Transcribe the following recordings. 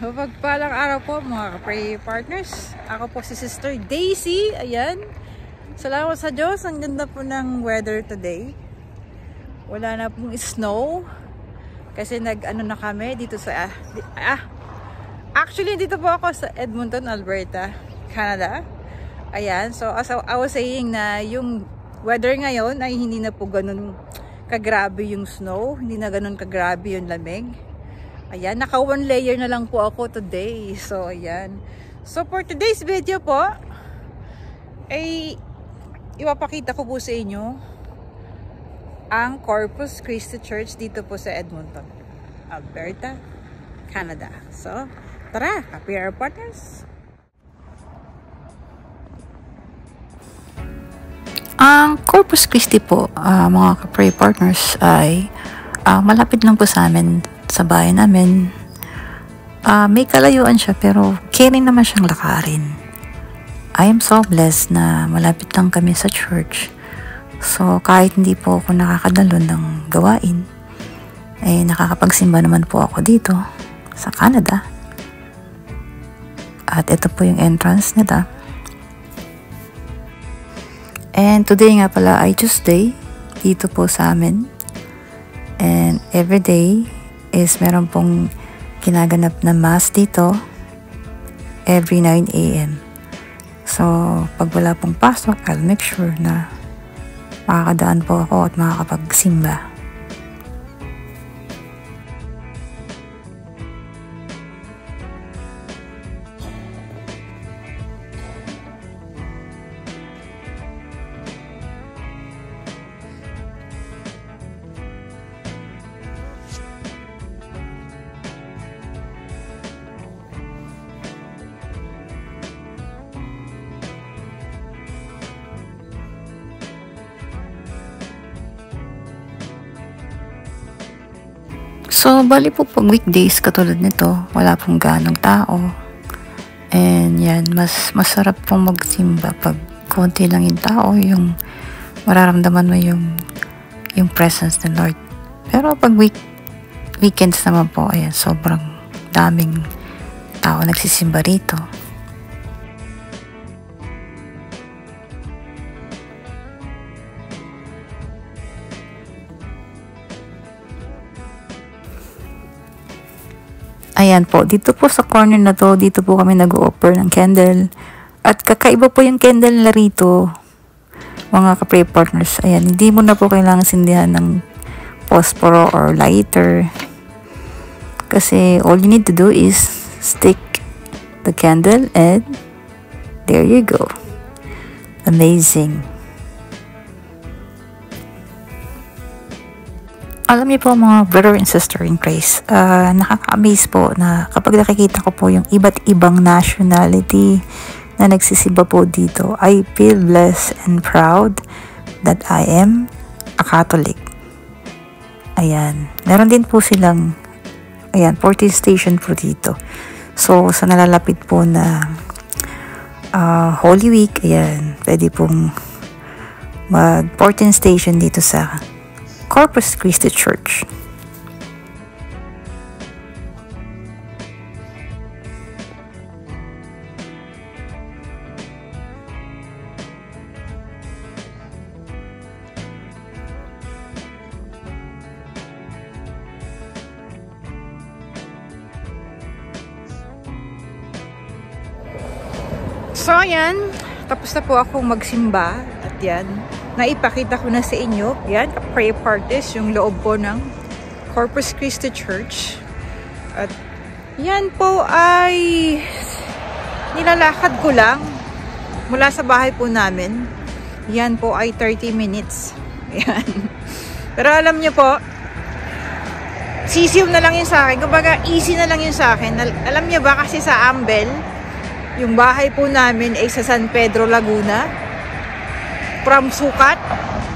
Pagpalang araw po mga ka-pray partners. Ako po si Sister Daisy. Ayan. Salamat sa Diyos. Ang ganda po ng weather today. Wala na pong snow. Kasi nag-ano na kami dito sa... Actually, dito po ako sa Edmonton, Alberta, Canada. Ayan. So, as I was saying na yung weather ngayon ay hindi na po ganun kagrabe yung snow. Hindi na ganun kagrabe yung lamig. Ayan, naka one layer na lang po ako today. So, ayan. So, for today's video po, ay ipapakita ko po sa inyo ang Corpus Christi Church dito po sa Edmonton, Alberta, Canada. So, tara, happy hour partners! Ang Corpus Christi po, mga ka-pray partners, ay malapit lang po sa amin, sa bahay namin. May kalayuan siya pero caring naman siyang lakarin. I am so blessed na malapit lang kami sa church. So kahit hindi po ako nakakadalo ng gawain, ay nakakapagsimba naman po ako dito sa Canada. At ito po yung entrance nila. And today nga pala ay Tuesday dito po sa amin. And every day is meron pong ginaganap na mass dito every 9 AM. So, pag wala pong pasok, I'll make sure na makakadaan po ako at makakapagsimba. So, bali po pag weekdays katulad nito, wala pong ganong tao. And yan, mas masarap pong magsimba pag konti lang yung tao, yung mararamdaman mo yung presence ng Lord. Pero pag weekends naman po, ayan, sobrang daming tao nagsisimba rito. Ayan po, dito po sa corner na to, dito po kami nag-o-offer ng candle. At kakaiba po yung candle na rito, mga ka-pray partners. Ayan, hindi mo na po kailangan sindihan ng posporo or lighter. Kasi all you need to do is stick the candle and there you go. Amazing. Alam niyo po mga brother and sister in Christ, nakaka-amaze po na kapag nakikita ko po yung iba't ibang nationality na nagsisimba po dito, I feel blessed and proud that I am a Catholic. Ayan. Meron din po silang, 14 station po dito. So, sa nalalapit po na Holy Week, ayan, pwede pong mag 14 station dito sa Corpus Christi Church. So ayan, tapos na po akong magsimba at yan, naipakita ko na sa inyo, yan, pray parties, yung loob po ng Corpus Christi Church. At yan po ay nilalakad ko lang mula sa bahay po namin. Yan po ay 30 minutes. Yan. Pero alam nyo po, sisiw na lang yun sa akin. Kumbaga, easy na lang yun sa akin. Alam nyo ba, kasi sa Ambel, yung bahay po namin ay sa San Pedro, Laguna. From Sukat,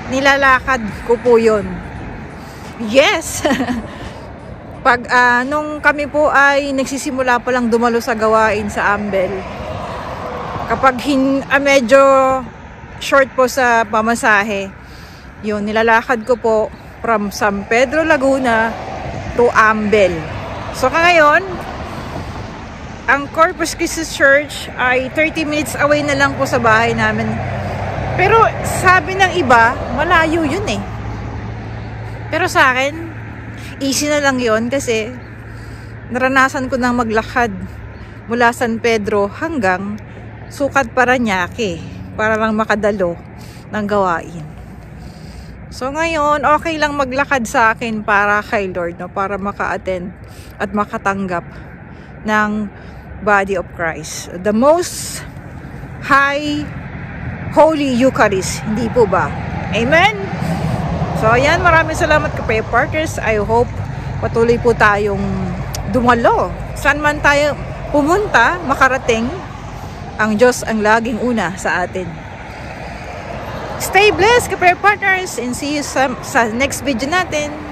nilalakad ko po yun. Yes! Pag nung kami po ay nagsisimula pa lang dumalo sa gawain sa Ambel, kapag medyo short po sa pamasahe, yun, nilalakad ko po from San Pedro, Laguna to Ambel. So ngayon, ang Corpus Christi Church ay 30 minutes away na lang po sa bahay namin. Pero sabi ng iba, malayo yun eh. Pero sa akin, easy na lang yun kasi naranasan ko nang maglakad mula San Pedro hanggang Sukat Parañaque para lang makadalo ng gawain. So ngayon, okay lang maglakad sa akin para kay Lord, no? Para maka-attend at makatanggap ng Body of Christ. The most high Holy Eucharist. Hindi po ba? Amen? So ayan, maraming salamat ka prayer partners. I hope patuloy po tayong dumalo. Saan man tayo pumunta, makarating, ang Diyos ang laging una sa atin. Stay blessed ka prayer partners and see you sa next video natin.